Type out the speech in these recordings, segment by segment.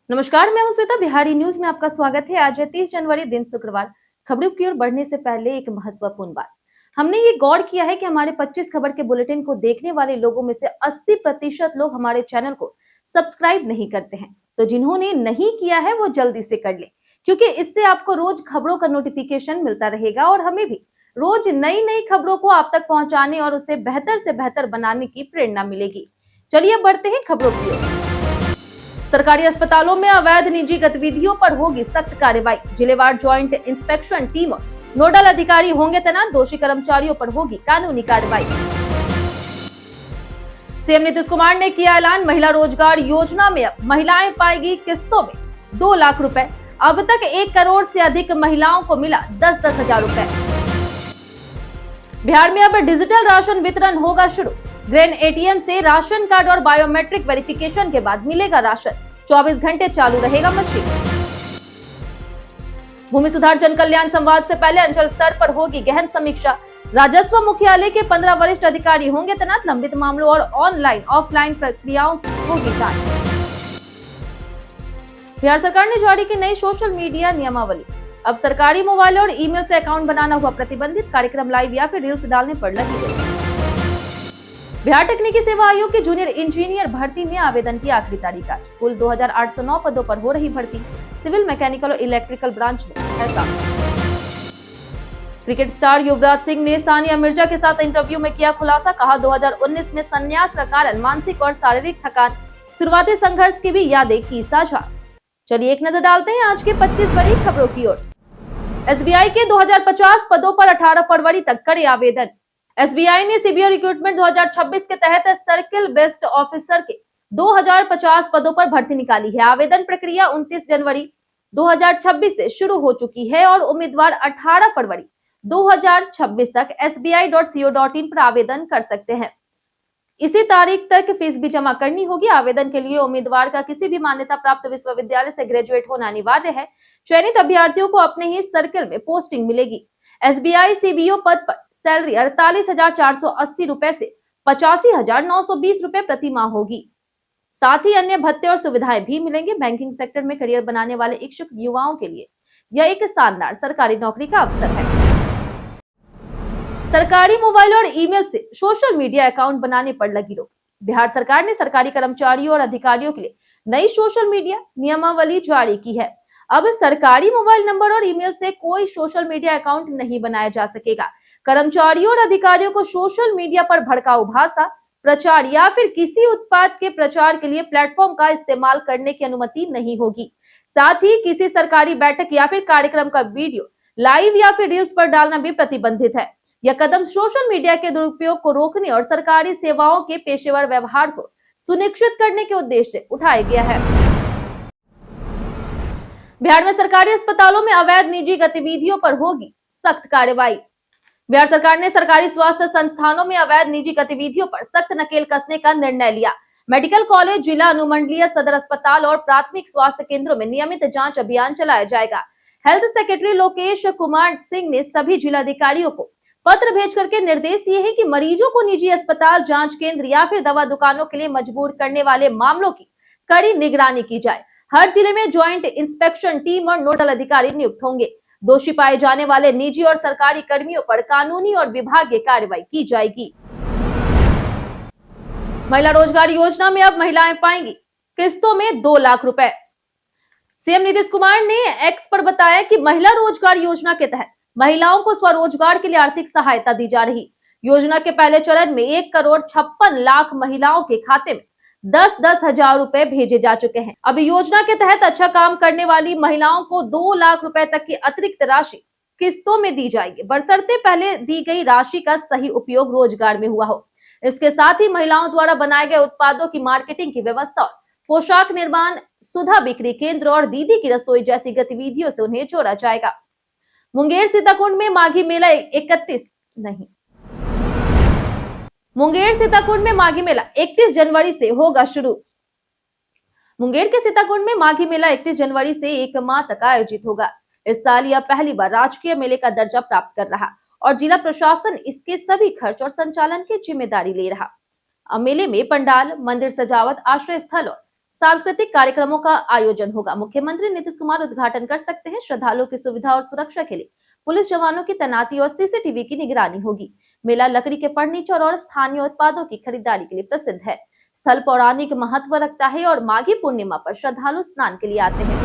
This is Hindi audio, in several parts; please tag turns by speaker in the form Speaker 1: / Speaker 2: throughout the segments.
Speaker 1: नमस्कार, मैं हूं श्वेता। बिहारी न्यूज में आपका स्वागत है। आज है 30 जनवरी, दिन शुक्रवार। खबरों की ओर बढ़ने से पहले एक महत्वपूर्ण बात। हमने ये गौर किया है कि हमारे 25 खबर के बुलेटिन को देखने वाले लोगों में से 80% लोग हमारे चैनल को सब्सक्राइब नहीं करते हैं। तो जिन्होंने नहीं किया है वो जल्दी से कर ले, क्योंकि इससे आपको रोज खबरों का नोटिफिकेशन मिलता रहेगा और हमें भी रोज नई नई खबरों को आप तक पहुंचाने और उसे बेहतर से बेहतर बनाने की प्रेरणा मिलेगी। चलिए बढ़ते हैं खबरों की ओर। सरकारी अस्पतालों में अवैध निजी गतिविधियों पर होगी सख्त कार्रवाई। जिलेवार ज्वाइंट इंस्पेक्शन टीम और नोडल अधिकारी होंगे तैनात। दोषी कर्मचारियों पर होगी कानूनी कार्रवाई। सीएम नीतीश कुमार ने किया ऐलान, महिला रोजगार योजना में अब महिलाएं पाएगी किस्तों में 2 लाख रुपए। अब तक 1 करोड़ से अधिक महिलाओं को मिला 10-10 हजार रुपए। बिहार में अब डिजिटल राशन वितरण होगा शुरू। ग्रेन एटीएम से राशन कार्ड और बायोमेट्रिक वेरिफिकेशन के बाद मिलेगा राशन। 24 घंटे चालू रहेगा मशीन। भूमि सुधार जन कल्याण संवाद से पहले अंचल स्तर पर होगी गहन समीक्षा। राजस्व मुख्यालय के 15 वरिष्ठ अधिकारी होंगे तैनात। लंबित मामलों और ऑनलाइन ऑफलाइन प्रक्रियाओं की होगी जांच। बिहार सरकार ने जारी की नई सोशल मीडिया नियमावली। अब सरकारी मोबाइल और ईमेल से अकाउंट बनाना हुआ प्रतिबंधित। कार्यक्रम लाइव या फिर रील्स डालने पर लगी गई। बिहार तकनीकी सेवा आयोग के जूनियर इंजीनियर भर्ती में आवेदन की आखिरी तारीख आज। कुल 2809 पदों पर हो रही भर्ती। सिविल, मैकेनिकल और इलेक्ट्रिकल ब्रांच में है शामिल। क्रिकेट स्टार युवराज सिंह ने सानिया मिर्जा के साथ इंटरव्यू में किया खुलासा। कहा 2019 में संन्यास का कारण मानसिक और शारीरिक थकान। शुरुआती संघर्ष की भी यादें की साझा। चलिए एक नजर डालते हैं आज के 25 बड़ी खबरों की ओर। एसबीआई के 2050 पदों पर 18 फरवरी तक करे आवेदन। एसबीआई ने सीबीआई रिक्रूटमेंट 2026 के तहत सर्किल बेस्ड ऑफिसर के 2050 पदों पर भर्ती निकाली है। आवेदन प्रक्रिया 29 जनवरी 2026 से शुरू हो चुकी है और उम्मीदवार 18 फरवरी 2026 तक sbi.co.in पर आवेदन कर सकते हैं। इसी तारीख तक फीस भी जमा करनी होगी। आवेदन के लिए उम्मीदवार का किसी भी मान्यता प्राप्त विश्वविद्यालय से ग्रेजुएट होना अनिवार्य है। चयनित अभ्यर्थियों को अपने ही सर्किल में पोस्टिंग मिलेगी। एसबीआई सीबीओ पद पर सैलरी 48,480 रुपए से 85,920 रुपए प्रति माह होगी। साथ ही अन्य भत्ते और सुविधाएं भी मिलेंगे। बैंकिंग सेक्टर में करियर बनाने वाले इच्छुक युवाओं के लिए यह एक शानदार सरकारी नौकरी का अवसर है। सरकारी मोबाइल और ईमेल से सोशल मीडिया अकाउंट बनाने पर लगी रोक। बिहार सरकार ने सरकारी कर्मचारियों और अधिकारियों के लिए नई सोशल मीडिया नियमावली जारी की है। अब सरकारी मोबाइल नंबर और ईमेल से कोई सोशल मीडिया अकाउंट नहीं बनाया जा सकेगा। कर्मचारियों और अधिकारियों को सोशल मीडिया पर भड़काऊ भाषा, प्रचार या फिर किसी उत्पाद के प्रचार के लिए प्लेटफॉर्म का इस्तेमाल करने की अनुमति नहीं होगी। साथ ही किसी सरकारी बैठक या फिर कार्यक्रम का वीडियो, लाइव या फिर रील्स पर डालना भी प्रतिबंधित है। यह कदम सोशल मीडिया के दुरुपयोग को रोकने और सरकारी सेवाओं के पेशेवर व्यवहार को सुनिश्चित करने के उद्देश्य से उठाया गया है। बिहार में सरकारी अस्पतालों में अवैध निजी गतिविधियों पर होगी सख्त कार्रवाई। बिहार सरकार ने सरकारी स्वास्थ्य संस्थानों में अवैध निजी गतिविधियों पर सख्त नकेल कसने का निर्णय लिया। मेडिकल कॉलेज, जिला अनुमंडलीय सदर अस्पताल और प्राथमिक स्वास्थ्य केंद्रों में नियमित जांच अभियान चलाया जाएगा। हेल्थ सेक्रेटरी लोकेश कुमार सिंह ने सभी जिलाधिकारियों को पत्र भेज करके निर्देश दिए हैं कि मरीजों को निजी अस्पताल, जांच केंद्र या फिर दवा दुकानों के लिए मजबूर करने वाले मामलों की कड़ी निगरानी की जाए। हर जिले में ज्वाइंट इंस्पेक्शन टीम और नोडल अधिकारी नियुक्त होंगे। दोषी पाए जाने वाले निजी और सरकारी कर्मियों पर कानूनी और विभागीय कार्रवाई की जाएगी। महिला रोजगार योजना में अब महिलाएं पाएंगी किस्तों में 2 लाख रुपए। सीएम नीतीश कुमार ने एक्स पर बताया कि महिला रोजगार योजना के तहत महिलाओं को स्वरोजगार के लिए आर्थिक सहायता दी जा रही। योजना के पहले चरण में 1 करोड़ 56 लाख महिलाओं के खाते में 10-10 हजार रुपए भेजे जा चुके हैं। अब योजना के तहत अच्छा काम करने वाली महिलाओं को 2 लाख रुपए तक की अतिरिक्त राशि किस्तों में दी जाएगी, बशर्ते पहले दी गई राशि का सही उपयोग रोजगार में हुआ हो। इसके साथ ही महिलाओं द्वारा बनाए गए उत्पादों की मार्केटिंग की व्यवस्था और पोशाक निर्माण, सुधा बिक्री केंद्र और दीदी की रसोई जैसी गतिविधियों से उन्हें जोड़ा जाएगा। मुंगेर सीताकुंड में माघी मेला 31 जनवरी से होगा शुरू। मुंगेर के सीताकुंड में माघी मेला 31 जनवरी से 1 माह तक आयोजित होगा। इस साल यह पहली बार राजकीय मेले का दर्जा प्राप्त कर रहा और जिला प्रशासन इसके सभी खर्च और संचालन की जिम्मेदारी ले रहा। मेले में पंडाल, मंदिर सजावट, आश्रय स्थल और सांस्कृतिक कार्यक्रमों का आयोजन होगा। मुख्यमंत्री नीतीश कुमार उद्घाटन कर सकते हैं। श्रद्धालुओं की सुविधा और सुरक्षा के लिए पुलिस जवानों की तैनाती और सीसीटीवी की निगरानी होगी। मेला लकड़ी के फर्नीचर और स्थानीय उत्पादों की खरीदारी के लिए प्रसिद्ध है। स्थल पौराणिक महत्व रखता है और माघी पूर्णिमा पर श्रद्धालु स्नान के लिए आते हैं।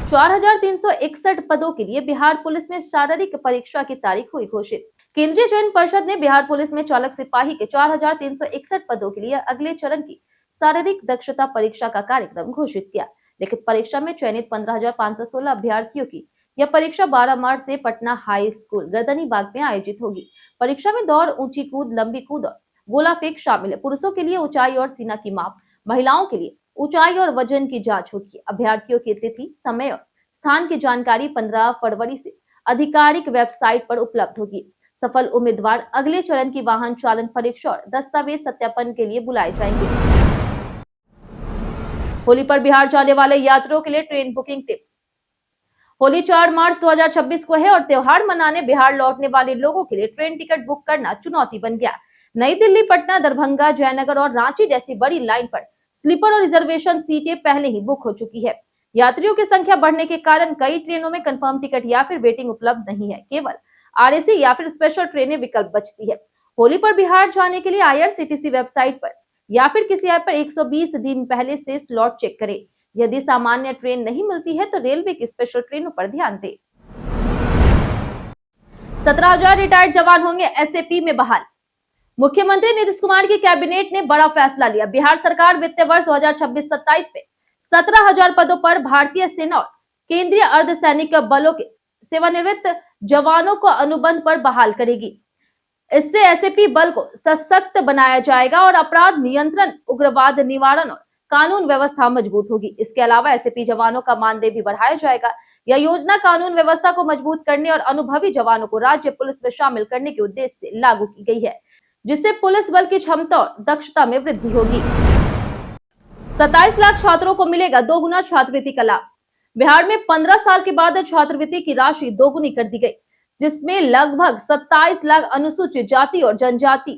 Speaker 1: 4361 पदों के लिए बिहार पुलिस में शारीरिक परीक्षा की तारीख हुई घोषित। केंद्रीय चयन पर्षद ने बिहार पुलिस में चालक सिपाही के 4361 पदों के लिए अगले चरण की शारीरिक दक्षता परीक्षा का कार्यक्रम घोषित किया। लिखित परीक्षा में चयनित 15,516 अभ्यर्थियों की यह परीक्षा 12 मार्च से पटना हाई स्कूल गर्दनीबाग में आयोजित होगी। परीक्षा में दौड़, ऊंची कूद, लंबी कूद और गोला फेंक शामिल है। पुरुषों के लिए ऊंचाई और सीना की माप, महिलाओं के लिए ऊंचाई और वजन की जांच होगी। अभ्यर्थियों की तिथि, समय और स्थान की जानकारी 15 फरवरी से आधिकारिक वेबसाइट पर उपलब्ध होगी। सफल उम्मीदवार अगले चरण की वाहन चालन परीक्षा और दस्तावेज सत्यापन के लिए बुलाए जाएंगे। होली पर बिहार जाने वाले यात्रियों के लिए ट्रेन बुकिंग टिप्स। होली 4 मार्च 2026 को है और त्योहार मनाने बिहार लौटने वाले लोगों के लिए ट्रेन टिकट बुक करना चुनौती बन गया। नई दिल्ली, पटना, दरभंगा, जयनगर और रांची जैसी बड़ी लाइन पर स्लीपर और रिजर्वेशन सीटें पहले ही बुक हो चुकी है। यात्रियों की संख्या बढ़ने के कारण कई ट्रेनों में कंफर्म टिकट या फिर वेटिंग उपलब्ध नहीं है। केवल आरएसी या फिर स्पेशल ट्रेनें विकल्प बचती है। होली पर बिहार जाने के लिए आईआरसीटीसी वेबसाइट पर या फिर किसी ऐप पर 120 दिन पहले से स्लॉट चेक करें। यदि सामान्य ट्रेन नहीं मिलती है तो रेलवे की स्पेशल ट्रेनों पर ध्यान दें। 17,000 रिटायर्ड जवान होंगे एसएपी में बहाल। मुख्यमंत्री नीतीश कुमार की कैबिनेट ने बड़ा फैसला लिया। बिहार सरकार वित्तीय वर्ष 2026-27 में 17,000 पदों पर भारतीय सेना और केंद्रीय अर्धसैनिक बलों के सेवानिवृत्त जवानों को अनुबंध पर बहाल करेगी। इससे एसएपी बल को सशक्त बनाया जाएगा और अपराध नियंत्रण, उग्रवाद निवारण और कानून व्यवस्था मजबूत होगी। इसके अलावा एसएपी जवानों का मानदेय भी बढ़ाया जाएगा। यह योजना कानून व्यवस्था को मजबूत करने और अनुभवी जवानों को राज्य पुलिस में शामिल करने के उद्देश्य से लागू की गई है, जिससे पुलिस बल की क्षमता और दक्षता में वृद्धि होगी। 27 लाख छात्रों को मिलेगा दोगुना छात्रवृत्ति का लाभ। बिहार में 15 साल के बाद छात्रवृत्ति की राशि दोगुनी कर दी गई, जिसमें लगभग 27 लाख अनुसूचित जाति और जनजाति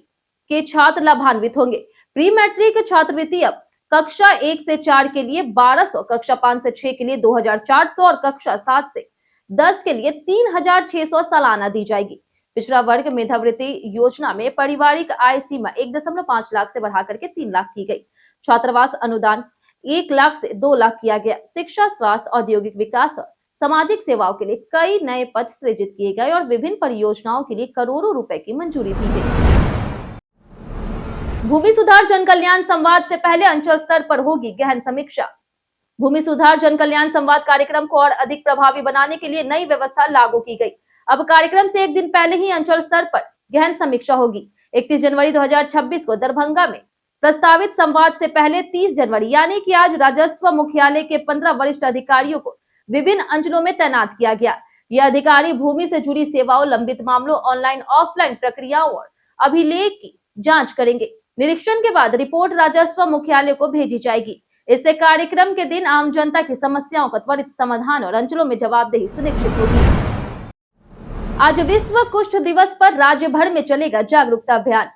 Speaker 1: के छात्र लाभान्वित होंगे। प्री मैट्रिक छात्रवृत्ति अब कक्षा 1 से 4 के लिए 1200, कक्षा 5 से 6 के लिए 2,400 और कक्षा 7 से 10 के लिए 3,600 सालाना दी जाएगी। पिछड़ा वर्ग मेधावृत्ति योजना में पारिवारिक आय सीमा 1.5 लाख से बढ़ाकर के 3 लाख की गई। छात्रावास अनुदान 1 लाख से 2 लाख किया गया। शिक्षा, स्वास्थ्य, औद्योगिक विकास और सामाजिक सेवाओं के लिए कई नए पद सृजित किए गए और विभिन्न परियोजनाओं के लिए करोड़ों रुपए की मंजूरी दी गई। भूमि सुधार जन कल्याण संवाद से पहले अंचल स्तर पर होगी गहन समीक्षा। भूमि सुधार जन कल्याण संवाद कार्यक्रम को और अधिक प्रभावी बनाने के लिए नई व्यवस्था लागू की गई। अब कार्यक्रम से एक दिन पहले ही अंचल स्तर पर गहन समीक्षा होगी। 31 जनवरी 2026 को दरभंगा में प्रस्तावित संवाद से पहले 30 जनवरी यानी कि आज राजस्व मुख्यालय के 15 वरिष्ठ अधिकारियों को विभिन्न अंचलों में तैनात किया गया। ये अधिकारी भूमि से जुड़ी सेवाओं, लंबित मामलों, ऑनलाइन ऑफलाइन प्रक्रियाओं और अभिलेख की जांच करेंगे। निरीक्षण के बाद रिपोर्ट राजस्व मुख्यालय को भेजी जाएगी। इससे कार्यक्रम के दिन आम जनता की समस्याओं का त्वरित समाधान और अंचलों में जवाबदेही सुनिश्चित होगी। आज विश्व कुष्ठ दिवस पर राज्य भर में चलेगा जागरूकता अभियान।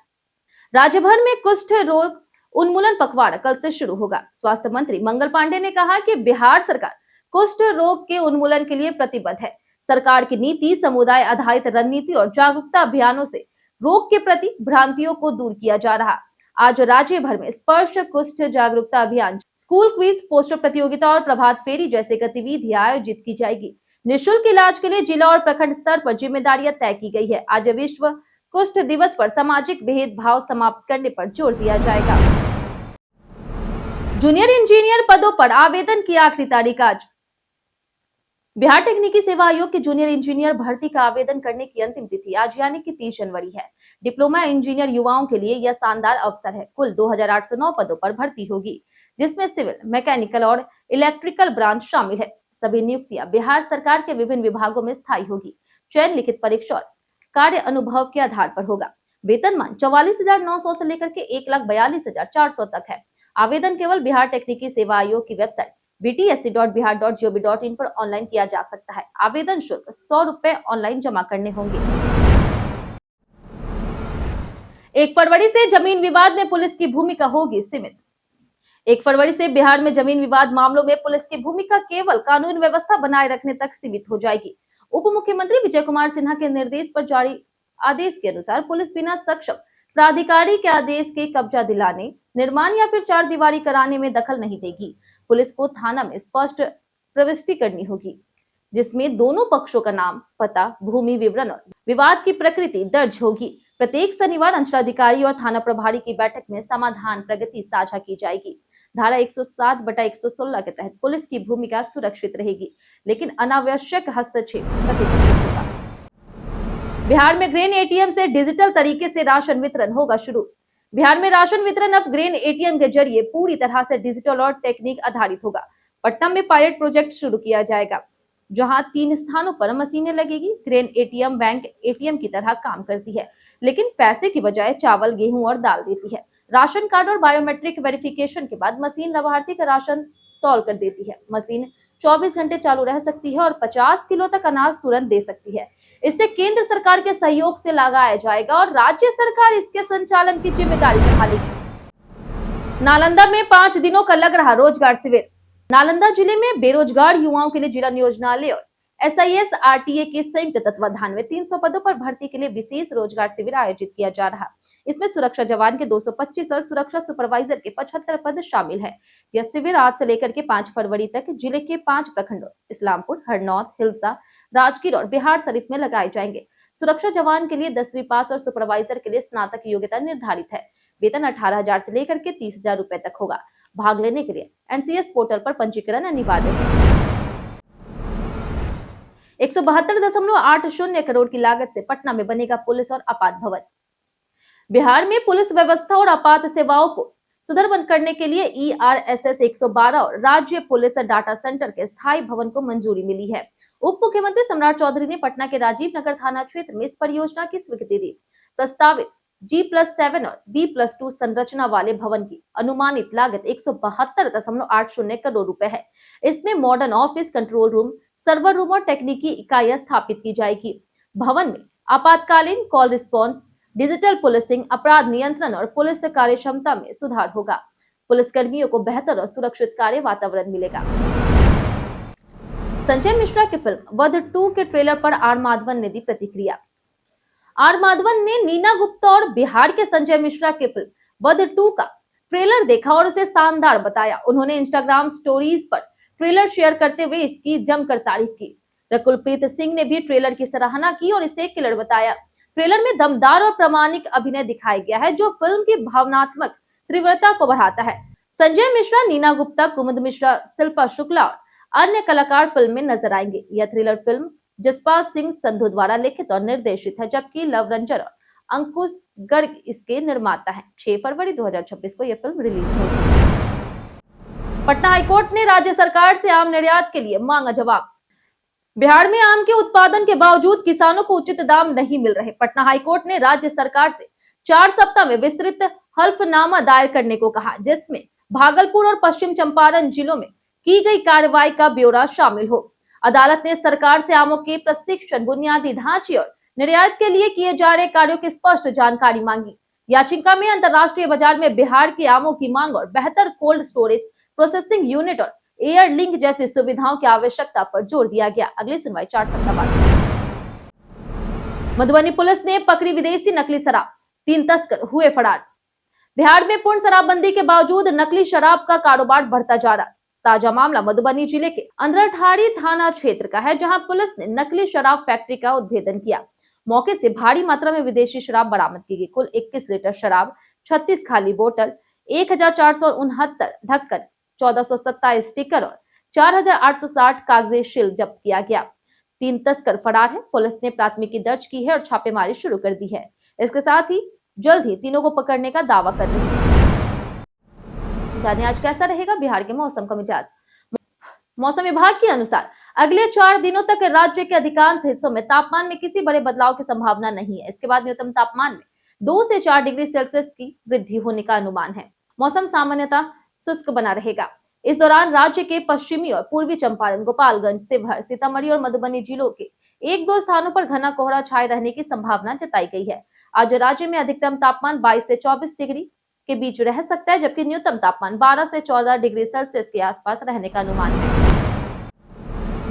Speaker 1: राज्य भर में कुष्ठ रोग उन्मूलन पखवाड़ा कल से शुरू होगा। स्वास्थ्य मंत्री मंगल पांडे ने कहा कि बिहार सरकार कुष्ठ रोग के उन्मूलन के लिए प्रतिबद्ध है। सरकार की नीति, समुदाय आधारित रणनीति और जागरूकता अभियानों से रोग के प्रति भ्रांतियों को दूर किया जा रहा। आज राज्य भर में स्पर्श कुष्ठ जागरूकता अभियान, स्कूल क्विज, पोस्टर प्रतियोगिता और प्रभात फेरी जैसे गतिविधियां आयोजित की जाएगी। निःशुल्क इलाज के लिए जिला और प्रखंड स्तर पर जिम्मेदारियां तय की गई है। आज विश्व कुष्ठ दिवस पर सामाजिक भेदभाव समाप्त करने पर जोर दिया जाएगा। जूनियर इंजीनियर पदों पर आवेदन की आखिरी तारीख आज। बिहार तकनीकी सेवा आयोग के जूनियर इंजीनियर भर्ती का आवेदन करने की अंतिम तिथि आज यानी कि 30 जनवरी है। डिप्लोमा इंजीनियर युवाओं के लिए यह शानदार अवसर है। कुल 2,809 पदों पर भर्ती होगी, जिसमें सिविल, मैकेनिकल और इलेक्ट्रिकल ब्रांच शामिल है। सभी नियुक्तियां बिहार सरकार के विभिन्न विभागों में स्थायी होगी। चयन लिखित परीक्षा और कार्य अनुभव के आधार पर होगा। वेतनमान 44,900 से लेकर के 1,42,400 तक है। आवेदन केवल बिहार तकनीकी सेवा आयोग की वेबसाइट btsc.bihar.gov.in पर ऑनलाइन किया जा सकता है। आवेदन शुल्क 100 रुपए ऑनलाइन जमा करने होंगे। 1 फरवरी से जमीन विवाद में पुलिस की भूमिका होगी सीमित। 1 फरवरी से बिहार में जमीन विवाद मामलों में पुलिस की भूमिका केवल कानून व्यवस्था बनाए रखने तक सीमित हो जाएगी। उप मुख्यमंत्री विजय कुमार सिन्हा के निर्देश पर जारी आदेश के अनुसार पुलिस बिना सक्षम प्राधिकारी के आदेश के कब्जा दिलाने, निर्माण या फिर चार दीवारी कराने में दखल नहीं देगी। पुलिस को थाना में स्पष्ट प्रविष्टि करनी होगी, जिसमें दोनों पक्षों का नाम, पता, भूमि विवरण और विवाद की प्रकृति दर्ज होगी। प्रत्येक शनिवार अंचलाधिकारी और थाना प्रभारी की बैठक में समाधान प्रगति साझा की जाएगी। धारा 107/116 के तहत पुलिस की भूमिका सुरक्षित रहेगी, लेकिन अनावश्यक हस्तक्षेप प्रतिबंधित होगा। बिहार में ग्रेन एटीएम से डिजिटल तरीके से राशन वितरण होगा शुरू। बिहार में राशन वितरण अब ग्रेन एटीएम के जरिए पूरी तरह से डिजिटल और टेक्निक आधारित होगा। पटना में पायलट प्रोजेक्ट शुरू किया जाएगा, जहां 3 स्थानों पर मशीनें लगेगी। ग्रेन एटीएम बैंक एटीएम की तरह काम करती है, लेकिन पैसे की बजाय चावल, गेहूं और दाल देती है। राशन कार्ड और बायोमेट्रिक वेरिफिकेशन के बाद मशीन लाभार्थी का राशन तौल कर देती है। मशीन 24 घंटे चालू रह सकती है और 50 किलो तक अनाज तुरंत दे सकती है। इसे केंद्र सरकार के सहयोग से लगाया जाएगा और राज्य सरकार इसके संचालन की जिम्मेदारी संभालेगी। नालंदा में 5 दिनों का लग रहा रोजगार शिविर। नालंदा जिले में बेरोजगार युवाओं के लिए जिला नियोजनालय और SIS RTA के संयुक्त तत्वाधान में 300 पदों पर भर्ती के लिए विशेष रोजगार शिविर आयोजित किया जा रहा। इसमें सुरक्षा जवान के 225 और सुरक्षा सुपरवाइजर के 75 पद शामिल है। यह शिविर आज से लेकर के 5 फरवरी तक जिले के 5 प्रखंडों इस्लामपुर, हरनौत, हिलसा, राजगीर और बिहार शरीफ में लगाए जाएंगे। सुरक्षा जवान के लिए 10वीं पास और सुपरवाइजर के लिए स्नातक योग्यता निर्धारित है। वेतन 18,000 से लेकर के 30,000 रुपए तक होगा। भाग लेने के लिए NCS पोर्टल पर पंजीकरण अनिवार्य है। 172.80 करोड़ की लागत से पटना में बनेगा पुलिस और आपात भवन। बिहार में पुलिस व्यवस्था और आपात सेवाओं को सुदृढ़ करने के लिए ERSS 112 और राज्य पुलिस डाटा सेंटर के स्थायी भवन को मंजूरी मिली है। उप मुख्यमंत्री सम्राट चौधरी ने पटना के राजीव नगर थाना क्षेत्र में इस परियोजना की स्वीकृति दी। प्रस्तावित G+7 और B+2 संरचना वाले भवन की अनुमानित लागत 172.80 करोड़ रुपए है। इसमें modern office, control room, server room और तकनीकी इकाइयां स्थापित की जाएगी। भवन में आपातकालीन कॉल रिस्पॉन्स, डिजिटल पुलिसिंग, अपराध नियंत्रण और पुलिस कार्य क्षमता में सुधार होगा। पुलिस कर्मियों को बेहतर और सुरक्षित कार्य वातावरण मिलेगा। संजय मिश्रा की फिल्म वध 2 के ट्रेलर पर आर माधवन ने दी प्रतिक्रिया। आर माधवन ने नीना गुप्ता और बिहार के संजय मिश्रा की फिल्म वध 2 का ट्रेलर देखा और उसे शानदार बताया। उन्होंने इंस्टाग्राम स्टोरीज पर ट्रेलर शेयर करते हुए इसकी जमकर तारीफ की। रकुलप्रीत सिंह ने भी ट्रेलर की सराहना की और इसे किलर बताया। ट्रेलर में दमदार और प्रामाणिक अभिनय दिखाया गया है, जो फिल्म की भावनात्मक तीव्रता को बढ़ाता है। संजय मिश्रा, नीना गुप्ता, कुमुद मिश्रा, शिल्पा शुक्ला और अन्य कलाकार फिल्म में नजर आएंगे। यह थ्रिलर फिल्म जसपाल सिंह संधू द्वारा लिखित और निर्देशित है, जबकि लव रंजन और अंकुश गर्ग इसके निर्माता हैं। 6 फरवरी 2026 को यह फिल्म रिलीज होगी। पटना हाईकोर्ट ने राज्य सरकार से आम निर्यात के लिए मांगा जवाब। बिहार में आम के उत्पादन के बावजूद किसानों को उचित दाम नहीं मिल रहे। पटना हाईकोर्ट ने राज्य सरकार से 4 सप्ताह में विस्तृत हल्फनामा दायर करने को कहा, जिसमें भागलपुर और पश्चिम चंपारण जिलों में की गई कार्रवाई का ब्यौरा शामिल हो। अदालत ने सरकार से आमों के प्रशिक्षण, बुनियादी ढांचे और निर्यात के लिए किए जा रहे कार्यों की स्पष्ट जानकारी मांगी। याचिका में अंतर्राष्ट्रीय बाजार में बिहार के आमों की मांग और बेहतर कोल्ड स्टोरेज, प्रोसेसिंग यूनिट और एयर लिंक जैसी सुविधाओं की आवश्यकता पर जोर दिया गया। अगली सुनवाई 4 सप्ताह बाद। मधुबनी पुलिस ने पकड़ी विदेशी नकली शराब, 3 तस्कर हुए फरार। बिहार में पूर्ण शराबबंदी के बावजूद नकली शराब का कारोबार बढ़ता जा रहा। ताजा मामला मधुबनी जिले के अंधराठाड़ी थाना क्षेत्र का है, जहां पुलिस ने नकली शराब फैक्ट्री का उद्भेदन किया। मौके से भारी मात्रा में विदेशी शराब बरामद की गई। कुल 21 लीटर शराब, 36 खाली बोतल, 1469 ढक्कन, 1427 स्टिकर और 4860 कागजी शील जब्त किया गया। 3 तस्कर फरार है। पुलिस ने प्राथमिकी दर्ज की है और छापेमारी शुरू कर दी है। इसके साथ ही जल्द ही तीनों को पकड़ने का दावा कर रही है। जाने आज कैसा रहेगा बिहार के मौसम का मिजाज। मौसम विभाग के अनुसार अगले 4 दिनों तक राज्य के अधिकांश हिस्सों में तापमान में किसी बड़े बदलाव की संभावना नहीं है। इसके बाद न्यूनतम तापमान में 2 से 4 डिग्री सेल्सियस की वृद्धि होने का अनुमान है। मौसम सामान्यतः शुष्क बना रहेगा। इस दौरान राज्य के पश्चिमी और पूर्वी चंपारण, गोपालगंज, शिवहर, सीतामढ़ी और मधुबनी जिलों के 1-2 स्थानों पर घना कोहरा छाए रहने की संभावना जताई गई है। आज राज्य में अधिकतम तापमान 22 से 24 डिग्री के बीच रह सकता है, जबकि न्यूनतम तापमान 12 से 14 डिग्री सेल्सियस के आसपास रहने का अनुमान है।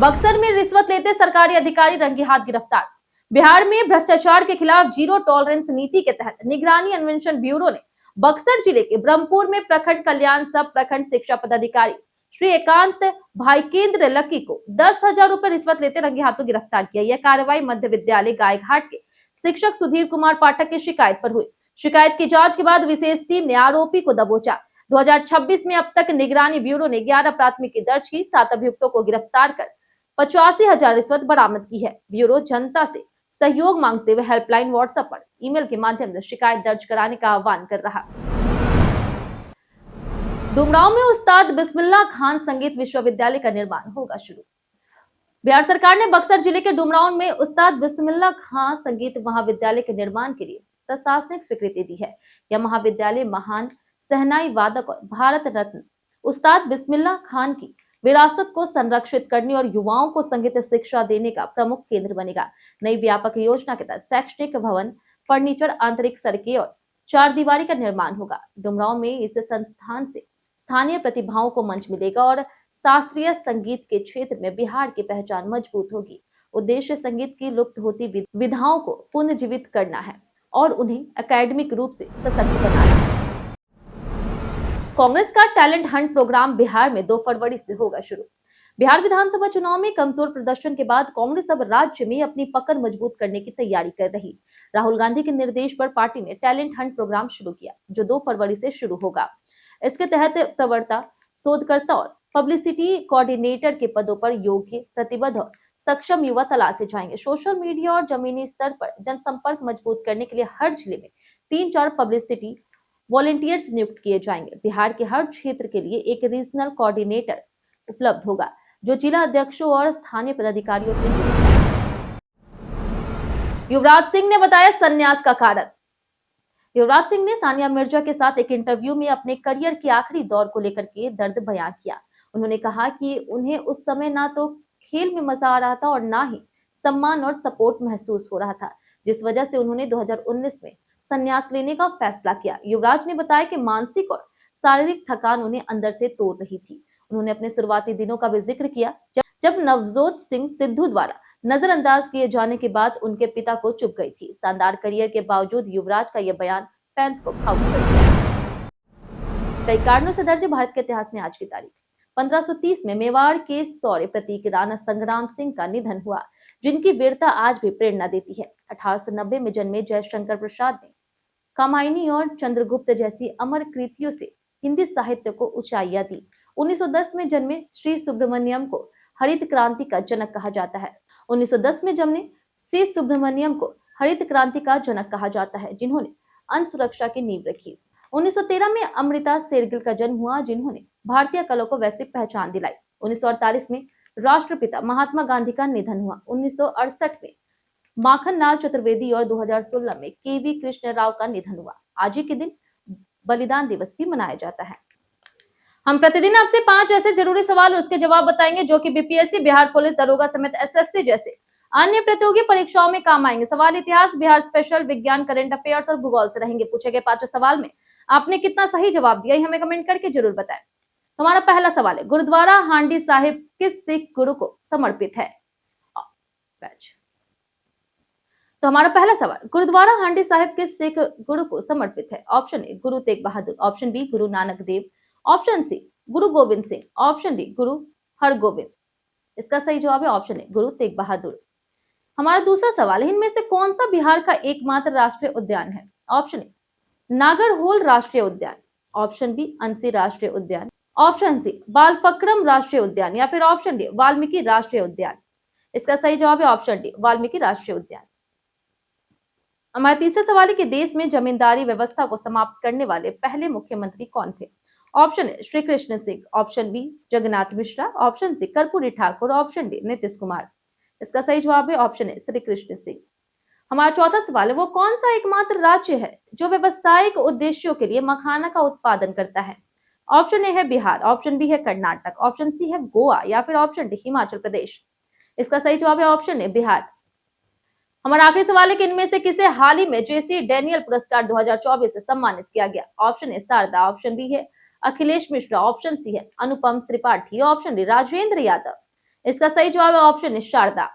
Speaker 1: बक्सर में रिश्वत लेते सरकारी अधिकारी रंगे हाथ गिरफ्तार। बिहार में भ्रष्टाचार के खिलाफ जीरो टॉलरेंस नीति के तहत निगरानी अन्वेषण ब्यूरो ने बक्सर जिले के ब्रह्मपुर में प्रखंड कल्याण सब प्रखंड शिक्षा पदाधिकारी श्री एकांत भाईकेंद्र लक्की को 10,000 रुपए रिश्वत लेते रंगे हाथों गिरफ्तार किया। यह कार्रवाई मध्य विद्यालय गायघाट के शिक्षक सुधीर कुमार पाठक की शिकायत पर हुई। शिकायत की जांच के बाद विशेष टीम ने आरोपी को दबोचा। 2026 में अब तक निगरानी ब्यूरो ने 11 प्राथमिकी दर्ज की, 7 अभियुक्तों को गिरफ्तार कर 85,000 रिश्वत बरामद की है। ब्यूरो जनता से सहयोग मांगते हुए हेल्पलाइन, व्हाट्सएप पर ईमेल के माध्यम से शिकायत दर्ज कराने का आह्वान कर रहा। डुमरांव में उस्ताद बिस्मिल्लाह खान संगीत विश्वविद्यालय का निर्माण होगा शुरू। बिहार सरकार ने बक्सर जिले के डुमरांव में उस्ताद बिस्मिल्लाह खान संगीत महाविद्यालय के निर्माण के लिए प्रशासनिक स्वीकृति दी है। यह महाविद्यालय महान सहनाई वादक और भारत रत्न उस्ताद बिस्मिल्लाह खान की विरासत को संरक्षित करने और युवाओं को संगीत शिक्षा देने का प्रमुख केंद्र बनेगा। नई व्यापक योजना के तहत शैक्षणिक भवन, फर्नीचर, आंतरिक सड़कें और 4 दीवारी का निर्माण होगा। डुमरांव में इस संस्थान से स्थानीय प्रतिभाओं को मंच मिलेगा और शास्त्रीय संगीत के क्षेत्र में बिहार की पहचान मजबूत होगी। उद्देश्य संगीत की लुप्त होती विधाओं को पुनर्जीवित करना है और उन्हें एकेडमिक रूप से सशक्त बनाना है। कांग्रेस का टैलेंट हंट प्रोग्राम बिहार में 2 फरवरी से होगा शुरू। बिहार विधानसभा चुनाव में कमजोर प्रदर्शन के बाद कांग्रेस अब राज्य में अपनी पकड़ मजबूत करने की तैयारी कर रही। राहुल गांधी के निर्देश पर पार्टी ने टैलेंट हंट प्रोग्राम शुरू किया, जो 2 फरवरी से शुरू होगा। इसके तहत प्रवक्ता, शोधकर्ता और पब्लिसिटी कोऑर्डिनेटर के पदों पर योग्य, प्रतिबद्ध और सक्षम युवा तलाशे जाएंगे। सोशल मीडिया और जमीनी स्तर पर जनसंपर्क मजबूत करने के लिए हर जिले में 3-4 पब्लिसिटी वॉलंटियर्स नियुक्त किए जाएंगे। बिहार के हर क्षेत्र के लिए एक रीजनल कोऑर्डिनेटर उपलब्ध होगा, जो जिला अध्यक्षों और स्थानीय पदाधिकारियों से जुड़ेगा। युवराज सिंह ने बताया संन्यास का कारण। युवराज सिंह ने सानिया मिर्जा के साथ एक इंटरव्यू में अपने करियर के आखिरी दौर को लेकर के दर्द बयां किया। उन्होंने कहा कि उन्हें उस समय ना तो खेल में मजा आ रहा था और ना ही सम्मान और सपोर्ट महसूस हो रहा था, जिस वजह से उन्होंने 2019 में संन्यास लेने का फैसला किया। युवराज ने बताया कि मानसिक और शारीरिक थकान उन्हें अंदर से तोड़ रही थी। उन्होंने अपने शुरुआती दिनों का भी जिक्र किया, जब नवजोत सिंह सिद्धू द्वारा नजरअंदाज किए जाने के बाद उनके पिता को चुभ गई थी। शानदार करियर के बावजूद युवराज का यह बयान फैंस को भावुक कर दिया। कई कारणों से दर्ज भारत के इतिहास में आज की तारीख 1530 में मेवाड़ के शौर्य प्रतीक राणा संग्राम सिंह का निधन हुआ, जिनकी वीरता आज भी प्रेरणा देती है। 1890 में जन्मे जयशंकर प्रसाद ने कामायनी और चंद्रगुप्त जैसी अमर कृतियों से हिंदी साहित्य को ऊंचाइयां दी। 1910 में जन्मे श्री सुब्रमण्यम को हरित क्रांति का जनक कहा जाता है। 1910 में जन्मे सी सुब्रमण्यम को हरित क्रांति का जनक कहा जाता है, जिन्होंने अन्न सुरक्षा की नींव रखी। 1913 में अमृता शेरगिल का जन्म हुआ, जिन्होंने भारतीय कला को वैश्विक पहचान दिलाई। 1948 में राष्ट्रपिता महात्मा गांधी का निधन हुआ। 1968 में माखन लाल चतुर्वेदी और 2016 में केवी कृष्ण राव का निधन हुआ। आज ही के दिन बलिदान दिवस भी मनाया जाता है। हम प्रतिदिन आपसे 5 ऐसे जरूरी सवाल और उसके जवाब बताएंगे, जो कि बीपीएससी, बिहार पुलिस दरोगा समेत एसएससी जैसे अन्य प्रतियोगी परीक्षाओं में काम आएंगे। सवाल इतिहास, बिहार स्पेशल, विज्ञान, करंट अफेयर्स और भूगोल से रहेंगे। पूछे गए 5 सवाल में आपने कितना सही जवाब दिया, हमें कमेंट करके जरूर बताएं। हमारा पहला सवाल है, गुरुद्वारा हांडी साहिब किस सिख गुरु को समर्पित है? तो हमारा पहला सवाल, गुरुद्वारा हांडी साहिब किस सिख गुरु को समर्पित है? ऑप्शन ए Guru Tegh Bahadur, option B Guru Nanak Dev, option C गुरु गोविंद सिंह, ऑप्शन डी गुरु हरगोविंद। इसका सही जवाब है ऑप्शन ए गुरु तेग बहादुर। हमारा दूसरा सवाल है, इनमें से कौन सा बिहार का एकमात्र राष्ट्रीय उद्यान है? ऑप्शन ए नागरहोल राष्ट्रीय उद्यान, ऑप्शन बी अंसी राष्ट्रीय उद्यान, ऑप्शन सी बालफक्रम राष्ट्रीय उद्यान, या फिर ऑप्शन डी वाल्मीकि राष्ट्रीय उद्यान। इसका सही जवाब है ऑप्शन डी वाल्मीकि राष्ट्रीय उद्यान। हमारा तीसरा सवाल है कि देश में जमींदारी व्यवस्था को समाप्त करने वाले पहले मुख्यमंत्री कौन थे? Option A Shri Krishna Singh, option B Jagannath Mishra, option C Karpoori Thakur, option D Nitish Kumar. इसका सही जवाब है ऑप्शन ए श्री कृष्ण सिंह। हमारा चौथा सवाल है, वो कौन सा एकमात्र राज्य है जो व्यवसायिक उद्देश्यों के लिए मखाना का उत्पादन करता है? ऑप्शन ए है बिहार, ऑप्शन बी है कर्नाटक, ऑप्शन सी है गोवा, या फिर ऑप्शन डी हिमाचल प्रदेश। इसका सही जवाब है ऑप्शन ए बिहार। हमारा आखिरी सवाल है कि इनमें से किसे हाल ही में जेसी डैनियल पुरस्कार 2024 से सम्मानित किया गया? Option A Sharda, option B है अखिलेश मिश्रा, ऑप्शन सी है अनुपम त्रिपाठी, ऑप्शन डी राजेंद्र यादव। इसका सही जवाब है ऑप्शन ए शारदा।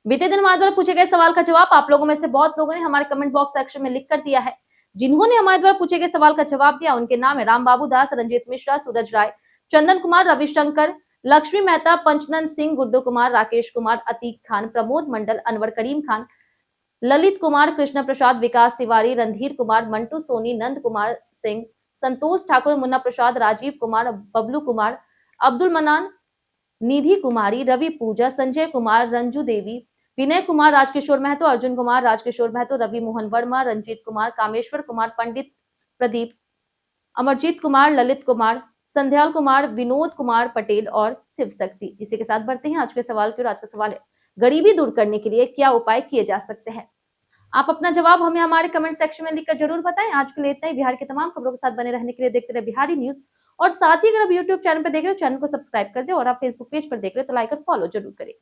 Speaker 1: बीते दिन हमारे द्वारा पूछे गए सवाल का जवाब आप लोगों में से बहुत लोगों ने हमारे कमेंट बॉक्स सेक्शन में लिख कर दिया है। जिन्होंने हमारे द्वारा पूछे गए सवाल का जवाब दिया उनके नाम है राम बाबू दास, रंजीत मिश्रा, सूरज राय, चंदन कुमार, रविशंकर, लक्ष्मी मेहता, पंचनंद सिंह, गुड्डू कुमार, राकेश कुमार, अतीक खान, प्रमोद मंडल, अनवर करीम खान, ललित कुमार, कृष्ण प्रसाद, विकास तिवारी, रणधीर कुमार, मंटू सोनी, नंद कुमार सिंह, संतोष ठाकुर, मुन्ना प्रसाद, राजीव कुमार, बबलू कुमार, अब्दुल मनान, निधि कुमारी, रवि पूजा, संजय कुमार, रंजू देवी, विनय कुमार, राजकिशोर महतो, अर्जुन कुमार, राजकिशोर महतो, रवि मोहन वर्मा, रंजीत कुमार, कामेश्वर कुमार, पंडित प्रदीप, अमरजीत कुमार, ललित कुमार, संध्याल कुमार, विनोद कुमार पटेल और शिव शक्ति। इसी के साथ बढ़ते हैं आज के सवाल की ओर। आज का सवाल है गरीबी दूर करने के लिए क्या उपाय किए जा सकते हैं? आप अपना जवाब हमें हमारे कमेंट सेक्शन में लिखकर जरूर बताएं। आज के लिए इतना ही। बिहार की तमाम खबरों के साथ बने रहने के लिए देखते रहे बिहारी न्यूज। और साथ ही अगर आप यूट्यूब चैनल पर देख रहे हो चैनल को सब्सक्राइब कर दे और आप फेसबुक पेज पर देख रहे हो तो लाइक और फॉलो जरूर करें।